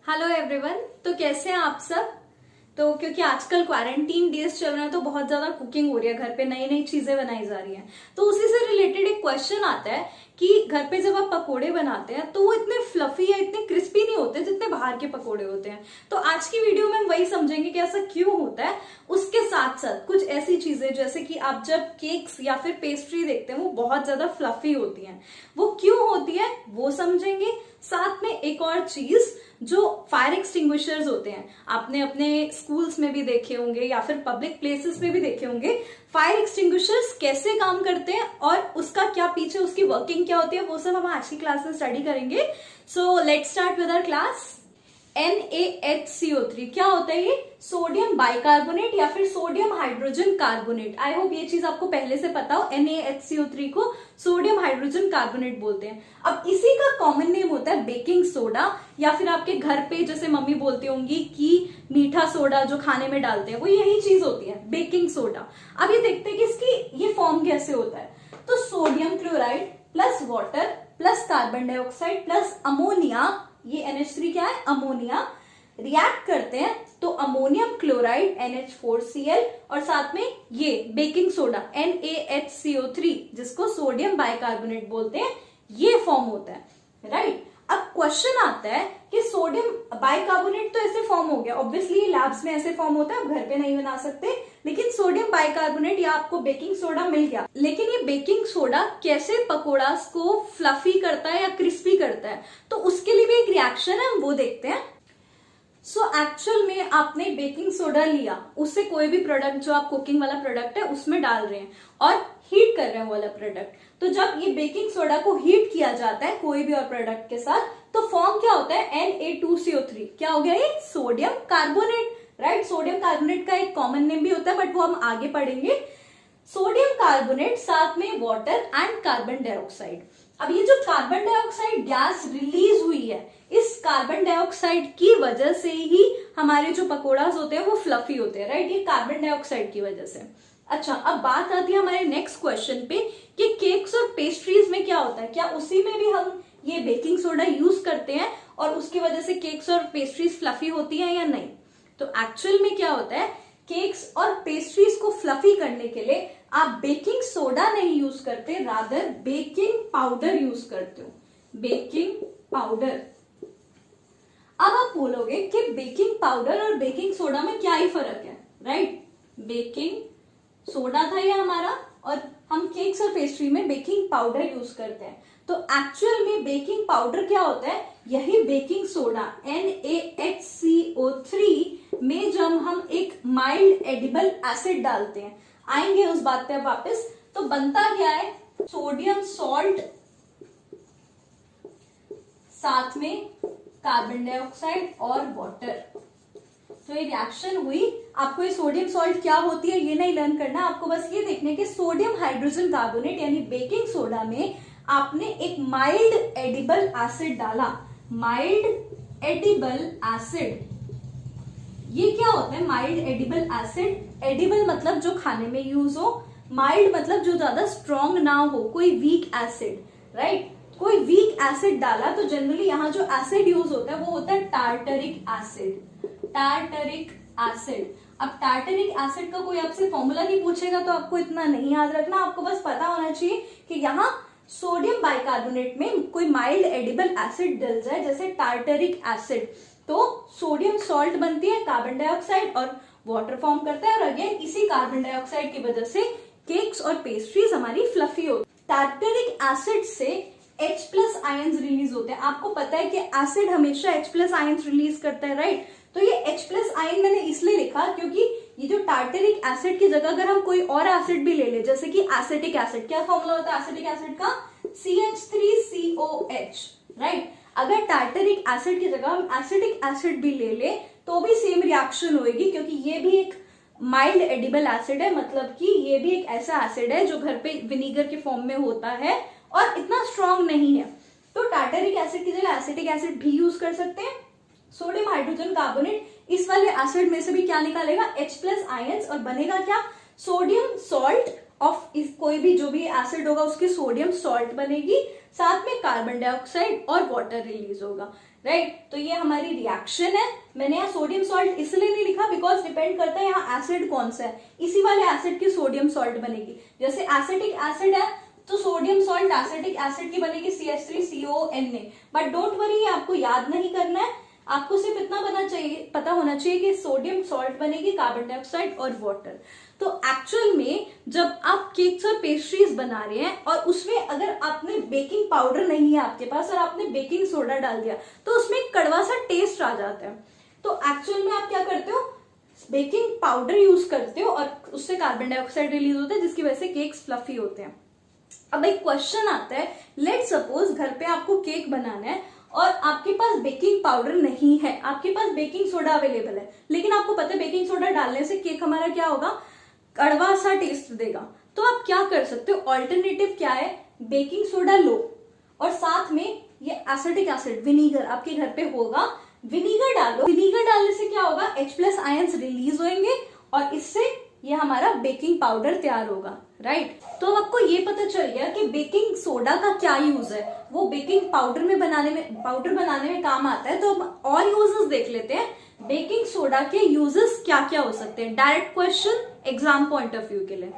Hello everyone. तो कैसे हैं आप सब। तो क्योंकि आजकल क्वारंटीन डेज चल रहे हैं तो बहुत ज्यादा कुकिंग हो रही है, घर पे नई नई चीजें बनाई जा रही हैं। तो उसी से रिलेटेड एक क्वेश्चन आता है कि घर पे जब आप पकोड़े बनाते हैं तो वो इतने फ्लफी या इतने क्रिस्पी नहीं होते जितने बाहर के पकोड़े होते हैं। तो आज की वीडियो में हम वही समझेंगे कि ऐसा क्यों होता है। उसके साथ साथ कुछ ऐसी चीजें जैसे कि आप जब केक्स या फिर पेस्ट्री देखते हैं वो बहुत ज्यादा फ्लफी होती हैं, वो क्यों होती है वो समझेंगे। साथ में एक और चीज जो फायर एक्सटिंग्विशर्स होते हैं, आपने अपने स्कूल्स में भी देखे होंगे या फिर पब्लिक प्लेसेस में भी देखे होंगे। फायर एक्सटिंग्विशर्स कैसे काम करते हैं और उसका क्या पीछे उसकी वर्किंग क्या होती है वो सब हम आज की क्लास में स्टडी करेंगे। So let's start with our class. NaHCO3 क्या होता है? ये सोडियम बाइकार्बोनेट या फिर sodium hydrogen carbonate. I hope ये चीज आपको पहले से पता हो। NaHCO3 को सोडियम हाइड्रोजन कार्बोनेट बोलते हैं। अब इसी का कॉमन नेम होता है बेकिंग सोडा, या फिर आपके घर पे जैसे मम्मी बोलती होंगी कि मीठा सोडा जो खाने में डालते हैं वो यही चीज होती है, बेकिंग सोडा। अब ये देखते हैं कि इसकी ये फॉर्म कैसे होता है। तो sodium chloride plus water plus carbon dioxide plus ammonia, ये NH3 क्या है? अमोनिया, रिएक्ट करते हैं तो अमोनियम क्लोराइड NH4Cl और साथ में ये बेकिंग सोडा NaHCO3 जिसको सोडियम बाइकार्बोनेट बोलते हैं, ये फॉर्म होता है, राइट। अब क्वेश्चन आता है कि सोडियम बाइकार्बोनेट तो ऐसे फॉर्म हो गया, ऑब्वियसली लैब्स में ऐसे फॉर्म होता है, आप घर पे नहीं बना सकते, लेकिन सोडियम बाइकार्बोनेट या आपको बेकिंग सोडा मिल गया। लेकिन ये बेकिंग सोडा कैसे पकोड़ास को फ्लफी करता है या क्रिस्पी करता है, तो उसके लिए भी एक रिएक्शन है, हम वो देखते हैं। सो एक्चुअल में आपने बेकिंग सोडा लिया, उससे कोई भी प्रोडक्ट जो आप कुकिंग वाला प्रोडक्ट है उसमें डाल रहे हैं और हीट कर रहे हैं वो वाला प्रोडक्ट। तो जब ये बेकिंग सोडा को हीट किया जाता है कोई भी और प्रोडक्ट के साथ, तो फॉर्म क्या होता है? Na2CO3। क्या हो गया ये? Sodium carbonate, right. Sodium carbonate का एक कॉमन नेम भी होता है बट वो हम आगे पढ़ेंगे। सोडियम कार्बोनेट साथ में वाटर एंड कार्बन डाइऑक्साइड। अब ये जो कार्बन डाइऑक्साइड गैस रिलीज हुई है, इस कार्बन डाइऑक्साइड की वजह से ही हमारे जो पकोड़ास होते हैं वो फ्लफी होते हैं, राइट। ये कार्बन डाइऑक्साइड की वजह से। अच्छा, अब बात आती है हमारे नेक्स्ट क्वेश्चन पे कि केक्स और पेस्ट्रीज में क्या होता है, क्या उसी में भी हम ये बेकिंग सोडा यूज करते हैं और उसकी वजह से केक्स और पेस्ट्रीज फ्लफी होती है या नहीं? तो एक्चुअल में क्या होता है, केक्स और पेस्ट्रीज को फ्लफी करने के लिए आप बेकिंग सोडा नहीं यूज करते, रादर बेकिंग पाउडर यूज करते हो, बेकिंग पाउडर। अब आप बोलोगे कि बेकिंग पाउडर और बेकिंग सोडा में क्या ही फर्क है, राइट। बेकिंग सोडा था ये हमारा और हम केक्स और पेस्ट्री में बेकिंग पाउडर यूज करते हैं। तो एक्चुअल में बेकिंग पाउडर क्या होता है? यही बेकिंग सोडा NaHCO3 में जब हम एक माइल्ड एडिबल एसिड डालते हैं, आएंगे उस बात पे वापस, तो बनता क्या है? सोडियम सॉल्ट साथ में कार्बन डाइऑक्साइड और वाटर। तो ये रिएक्शन हुई। आपको ये सोडियम सॉल्ट क्या होती है ये नहीं लर्न करना, आपको बस ये देखने के सोडियम हाइड्रोजन कार्बोनेट यानी बेकिंग सोडा में आपने एक माइल्ड एडिबल एसिड डाला, माइल्ड एडिबल एसिड। ये क्या होता है माइल्ड एडिबल एसिड? एडिबल मतलब जो खाने में यूज हो, माइल्ड मतलब जो ज्यादा स्ट्रॉन्ग ना हो, कोई वीक एसिड, राइट। कोई वीक एसिड डाला तो जनरली यहाँ जो एसिड यूज होता है वो होता है टार्टरिक एसिड, टार्टरिक एसिड। अब टार्टरिक एसिड का कोई आपसे फॉर्मूला नहीं पूछेगा तो आपको इतना नहीं याद रखना, आपको बस पता होना चाहिए कि यहाँ सोडियम बाइकार्बोनेट में कोई माइल्ड एडिबल एसिड डल जाए जैसे टार्टरिक एसिड, तो सोडियम सॉल्ट बनती है, कार्बन डाइऑक्साइड और वाटर फॉर्म करता है, और अगेन इसी कार्बन डाइऑक्साइड की वजह से केक्स और पेस्ट्रीज हमारी फ्लफी होती है। टार्टरिक एसिड से H+ आयंस रिलीज होते हैं। आपको पता है कि एसिड हमेशा H+ आयंस रिलीज करता है, राइट। तो ये H+ आयन मैंने इसलिए लिखा क्योंकि ये जो टार्टरिक एसिड की जगह अगर हम कोई और एसिड भी ले ले, जैसे कि एसिटिक एसिड, क्या फॉर्मूला होता है एसिटिक एसिड का? CH3COH, right. अगर टार्टरिक एसिड की जगह हम एसिटिक एसिड भी ले ले तो भी सेम रिएक्शन होगी, क्योंकि ये भी एक माइल्ड एडिबल एसिड है, मतलब कि ये भी एक ऐसा एसिड है जो घर पे विनीगर के फॉर्म में होता है और इतना स्ट्रॉन्ग नहीं है। तो टार्टरिक एसिड की जगह एसिटिक एसिड भी यूज कर सकते हैं। सोडियम हाइड्रोजन कार्बोनेट इस वाले एसिड में से भी क्या निकालेगा? H+ आयंस, और बनेगा क्या? सोडियम सॉल्ट ऑफ कोई भी जो भी एसिड होगा उसकी सोडियम सॉल्ट बनेगी, साथ में कार्बन डाइऑक्साइड और वाटर रिलीज होगा। राइट। तो ये हमारी रिएक्शन है। मैंने यहाँ सोडियम सॉल्ट इसलिए नहीं लिखा बिकॉज डिपेंड करता है यहाँ एसिड कौन सा है, इसी वाले एसिड की सोडियम सॉल्ट बनेगी। जैसे एसिटिक एसिड है तो सोडियम सॉल्ट एसिटिक एसिड की बनेगी CH3CONA। बट डोंट वरी, ये आपको याद नहीं करना है, आपको सिर्फ इतना पता होना चाहिए कि सोडियम सॉल्ट बनेगी कार्बन डाइऑक्साइड और वाटर। तो एक्चुअल में जब आप केक्स और पेस्ट्रीज बना रहे हैं और उसमें अगर आपने बेकिंग पाउडर नहीं है आपके पास और आपने बेकिंग सोडा डाल दिया तो उसमें एक कड़वा सा टेस्ट आ जाता है। तो एक्चुअल में आप क्या करते हो, बेकिंग पाउडर यूज करते हो और उससे कार्बन डाइऑक्साइड रिलीज होता है जिसकी वजह से केक्स फ्लफी होते हैं। अब एक क्वेश्चन आता है, लेट सपोज घर पे आपको केक बनाना है और आपके पास बेकिंग पाउडर नहीं है, आपके पास बेकिंग सोडा अवेलेबल है, लेकिन आपको पता है बेकिंग सोडा डालने से केक हमारा क्या होगा, कड़वा सा टेस्ट देगा। तो आप क्या कर सकते हो, ऑल्टरनेटिव क्या है, बेकिंग सोडा लो और साथ में ये एसिटिक एसिड विनीगर आपके घर पे होगा, विनीगर डालो। विनीगर डालने से क्या होगा, H+ आयंस रिलीज होंगे और इससे ये हमारा बेकिंग पाउडर तैयार होगा, राइट। तो अब आपको ये पता चल गया कि बेकिंग सोडा का क्या यूज है, वो बेकिंग पाउडर बनाने में काम आता है। तो अब और यूजेस देख लेते हैं, बेकिंग सोडा के यूजेस क्या क्या हो सकते हैं, direct question exam point of view के लिए।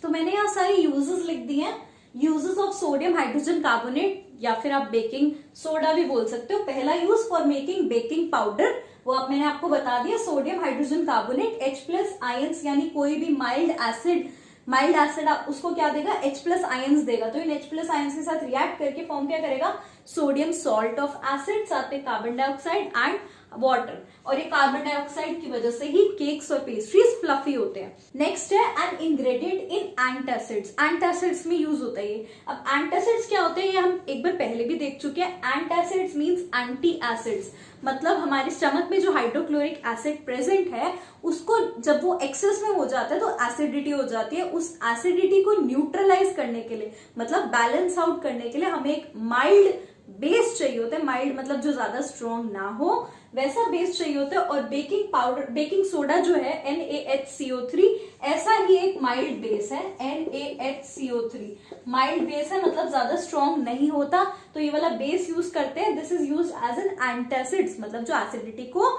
तो मैंने यहाँ सारे यूजेस लिख दिए हैं। Uses of sodium hydrogen carbonate या फिर आप बेकिंग सोडा भी बोल सकते हो। पहला use for making baking powder, वो मैंने आपको बता दिया, sodium hydrogen carbonate H+ ions, यानी कोई भी माइल्ड एसिड आप उसको क्या देगा, H+ आयंस देगा। तो इन H+ आयंस के साथ रिएक्ट करके फॉर्म क्या करेगा, सोडियम सॉल्ट ऑफ एसिड, साथ में कार्बन डाइऑक्साइड एंड वाटर। और ये कार्बन डाइऑक्साइड की वजह से ही केक्स और पेस्ट्रीज फ्लफी होते हैं। नेक्स्ट है an ingredient in antacids. Antacids में यूज होता है ये। अब एंटासिड्स क्या होते हैं, ये हम एक बार पहले भी देख चुके हैं। एंटासिड्स मींस एंटी एसिड्स, मतलब हमारे स्टमक में जो हाइड्रोक्लोरिक एसिड प्रेजेंट है उसको जब वो एक्सेस में हो जाता है तो एसिडिटी हो जाती है। उस एसिडिटी को न्यूट्रलाइज करने के लिए, मतलब बैलेंस आउट करने के लिए हमें एक माइल्ड बेस चाहिए होता है। माइल्ड मतलब जो ज्यादा स्ट्रॉन्ग ना हो, वैसा बेस चाहिए होता है। और बेकिंग सोडा जो है NaHCO3 ऐसा ही एक माइल्ड बेस है। NaHCO3 माइल्ड बेस है, मतलब ज्यादा स्ट्रॉन्ग नहीं होता, तो ये वाला बेस यूज करते हैं। This is use as an antacids, मतलब जो एसिडिटी को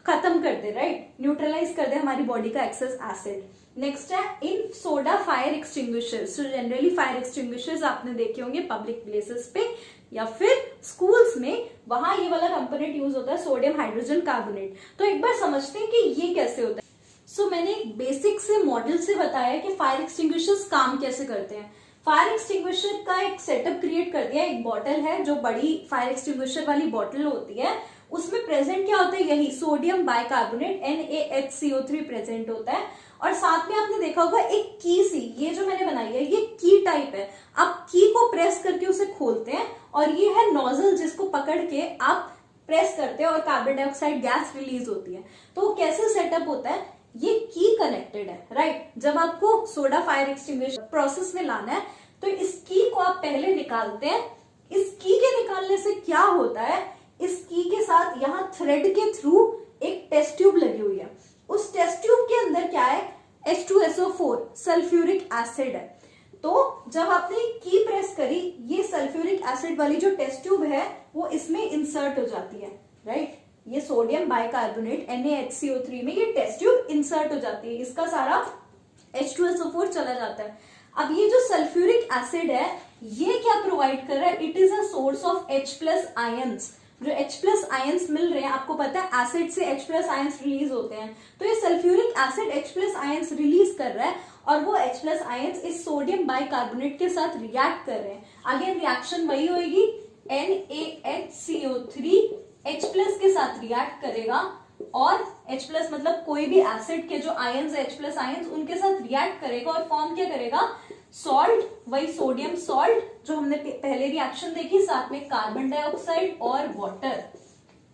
खत्म कर दे, राइट, न्यूट्रलाइज कर दे हमारी बॉडी का एक्सेस एसिड। नेक्स्ट है इन सोडा फायर एक्सटिंग्विशर्स। तो जनरली फायर एक्सटिंग्विशर्स आपने देखे होंगे पब्लिक प्लेसेस पे या फिर स्कूल्स में, वहां ये वाला कंपोनेंट यूज होता है, सोडियम हाइड्रोजन कार्बोनेट। तो एक बार समझते हैं कि ये कैसे होता है। सो मैंने एक बेसिक से मॉडल से बताया कि फायर एक्सटिंग्विशर्स काम कैसे करते हैं। फायर एक्सटिंग्विशर का एक सेटअप क्रिएट कर दिया। एक बॉटल है, जो बड़ी फायर एक्सटिंग्विशर वाली बॉटल होती है, उसमें प्रेजेंट क्या होता है, यही सोडियम बाइकार्बोनेट NaHCO3 प्रेजेंट होता है। और साथ में आपने देखा होगा एक की सी, ये जो मैंने बनाई है ये की टाइप है। आप की को प्रेस करके उसे खोलते हैं और ये है नोजल, जिसको पकड़ के आप प्रेस करते हैं और कार्बन डाइऑक्साइड गैस रिलीज होती है। तो कैसे सेटअप होता है, ये की कनेक्टेड है, राइट। जब आपको सोडा फायर एक्सटिंग्विशर प्रोसेस में लाना है तो इस की को आप पहले निकालते हैं। इस की के निकालने से क्या होता है, इस की के साथ यहाँ थ्रेड के थ्रू एक टेस्ट ट्यूब लगी हुई है। उस टेस्ट ट्यूब के अंदर क्या है, H2SO4 सल्फ्यूरिक एसिड है। तो जब आपने की प्रेस करी, ये सल्फ्यूरिक एसिड वाली जो टेस्ट ट्यूब है वो इसमें इंसर्ट हो जाती है, राइट। ये सोडियम बाइकार्बोनेट NaHCO3 में ये टेस्ट ट्यूब इंसर्ट हो जाती है, इसका सारा H2SO4 चला जाता है। अब ये जो सल्फ्यूरिक एसिड है ये क्या प्रोवाइड कर रहा है, it is a source of H+ ions. जो H+ आयंस मिल रहे हैं, आपको पता है एसिड से H+ आयंस रिलीज होते हैं, तो ये sulphuric acid H+ ions release कर रहा है और वो H+ आयंस इस सोडियम बाइकार्बोनेट के साथ रिएक्ट कर रहे हैं। अगेन रिएक्शन वही होगी, NaHCO3 H+ के साथ रिएक्ट करेगा और H+ मतलब कोई भी एसिड के जो आयंस है H+ आयंस उनके साथ रिएक्ट करेगा और फॉर्म क्या करेगा, सॉल्ट, वही सोडियम सॉल्ट जो हमने पहले रिएक्शन देखी, साथ में कार्बन डाइऑक्साइड और वाटर।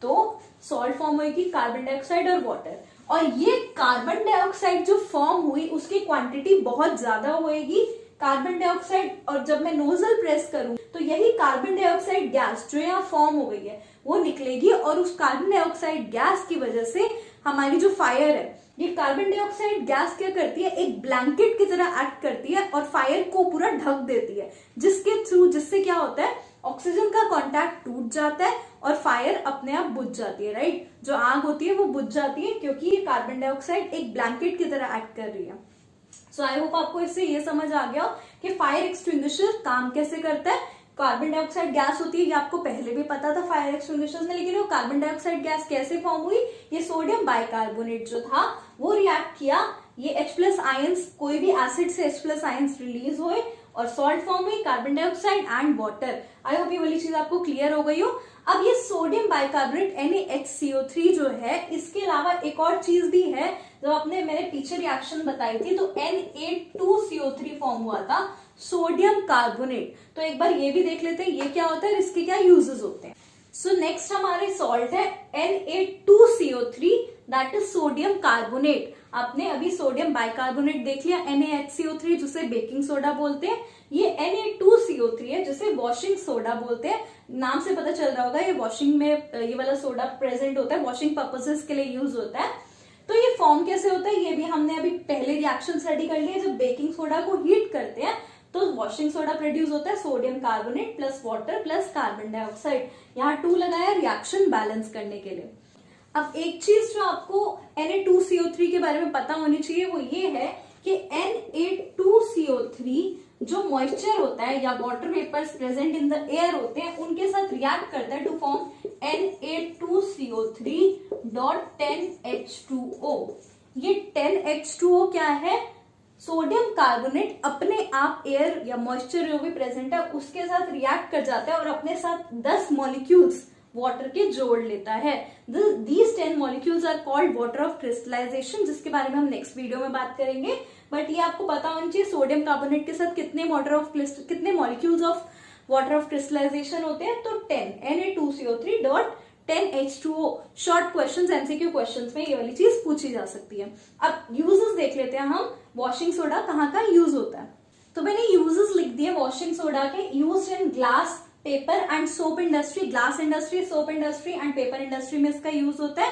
तो सॉल्ट फॉर्म होगी, कार्बन डाइऑक्साइड और वाटर। और ये कार्बन डाइऑक्साइड जो फॉर्म हुई उसकी क्वांटिटी बहुत ज्यादा होगी, कार्बन डाइऑक्साइड। और जब मैं नोजल प्रेस करूं तो यही कार्बन डाइऑक्साइड गैस जो यहाँ फॉर्म हो गई है वो निकलेगी और उस कार्बन डाइऑक्साइड गैस की वजह से हमारी जो फायर है, ये कार्बन डाइऑक्साइड गैस क्या करती है, एक ब्लैंकेट की तरह एक्ट करती है और फायर को पूरा ढक देती है, जिससे क्या होता है, ऑक्सीजन का कांटेक्ट टूट जाता है और फायर अपने आप बुझ जाती है, राइट। जो आग होती है वो बुझ जाती है क्योंकि ये कार्बन डाइऑक्साइड एक ब्लैंकेट की तरह एक्ट कर रही है। सो आई होप आपको इससे ये समझ आ गया कि फायर एक्सटिंग्विशर काम कैसे करता है। कार्बन डाइऑक्साइड गैस होती है, ये आपको पहले भी पता था फायर एक्सटिंग्विशर्स में, लेकिन वो कार्बन डाइऑक्साइड गैस कैसे फॉर्म हुई, ये सोडियम बाइकार्बोनेट जो था वो रिएक्ट किया, ये H+ आयंस, कोई भी एसिड से H+ आयंस रिलीज हुए और सॉल्ट फॉर्म हुई, carbon dioxide and water. I hope ये वाली चीज आपको क्लियर हो गई हो। अब ये सोडियम बाइकार्बोनेट NaHCO3 जो है, इसके अलावा एक और चीज भी है जो आपने मैंने पीछे रिएक्शन बताई थी, तो Na2CO3 फॉर्म हुआ था, सोडियम कार्बोनेट। तो एक बार ये भी देख लेते हैं ये क्या होता है और इसके क्या यूजेस होते हैं। सो नेक्स्ट हमारे सॉल्ट है Na2CO3, that is sodium carbonate. आपने अभी सोडियम बाइकार्बोनेट देख लिया, NaHCO3 जिसे बेकिंग सोडा बोलते हैं, ये Na2CO3 है जिसे वॉशिंग सोडा बोलते हैं। नाम से पता चल रहा होगा ये वॉशिंग में ये वाला सोडा प्रेजेंट होता है, वॉशिंग पर्पसेस के लिए यूज होता है। तो ये फॉर्म कैसे होता है ये भी हमने अभी पहले रिएक्शन स्टडी कर लिया। जब बेकिंग सोडा को हीट करते हैं तो वॉशिंग सोडा प्रोड्यूस होता है, sodium carbonate plus water plus carbon dioxide. यहाँ 2 लगाया रिएक्शन बैलेंस करने के लिए। अब एक चीज जो आपको Na2CO3 के बारे में पता होनी चाहिए वो ये है कि Na2CO3 जो मॉइस्चर होता है या water vapours present in the air होते हैं उनके साथ रिएक्ट करता है टू फॉर्म Na2CO3.10H2O। ये 10H2O क्या है, सोडियम कार्बोनेट अपने आप एयर या मॉइस्चर जो भी प्रेजेंट है उसके साथ रिएक्ट कर जाता है और अपने साथ 10 मॉलिक्यूल्स वाटर के जोड़ लेता है। These 10 molecules are called water of crystallization, जिसके बारे में हम नेक्स्ट वीडियो में बात करेंगे। बट ये आपको पता होना चाहिए सोडियम कार्बोनेट के साथ कितने molecules of water of crystallisation होते हैं, तो 10 Na2CO3.10H2O। Short questions MCQ questions में ये वाली चीज पूछी जा सकती है। अब यूजेस देख लेते हैं हम, वॉशिंग सोडा कहाँ का यूज होता है। तो मैंने यूजेस लिख दिए वॉशिंग सोडा के। Use in glass, paper and soap industry, glass industry, soap industry and paper industry में इसका यूज होता है।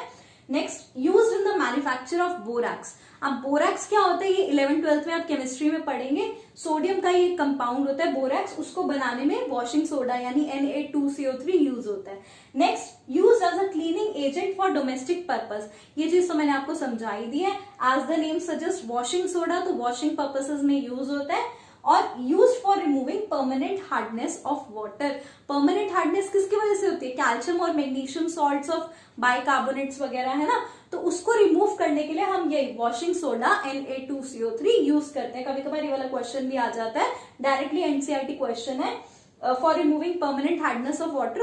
Next, used in the manufacture of borax. अब बोरैक्स क्या होता है ये 11th-12th में आप केमिस्ट्री में पढ़ेंगे। सोडियम का ये कंपाउंड होता है बोरैक्स, उसको बनाने में वॉशिंग सोडा यानी Na2CO3 यूज होता है। Next, used as a cleaning agent for domestic purpose. ये चीज तो मैंने आपको समझाई दी है। As the name suggest washing soda, तो वॉशिंग पर्पसेस में यूज होता है। और use for removing permanent hardness of water. Permanent hardness किसकी वजह से होती है, कैल्शियम और मैग्नीशियम सॉल्ट्स ऑफ बाइकार्बोनेट्स वगैरह है ना, तो उसको रिमूव करने के लिए हम ये वॉशिंग सोडा Na2CO3 यूज करते हैं। कभी कभार ये वाला क्वेश्चन भी आ जाता है, डायरेक्टली एनसीईआरटी क्वेश्चन है, for removing permanent hardness of water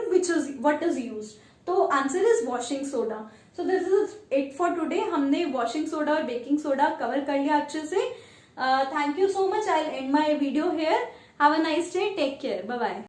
what is used, तो answer is washing soda. So this is it for today. हमने वॉशिंग सोडा और बेकिंग सोडा कवर कर लिया अच्छे से। Thank you so much. I'll end my video here. Have a nice day. Take care. Bye bye.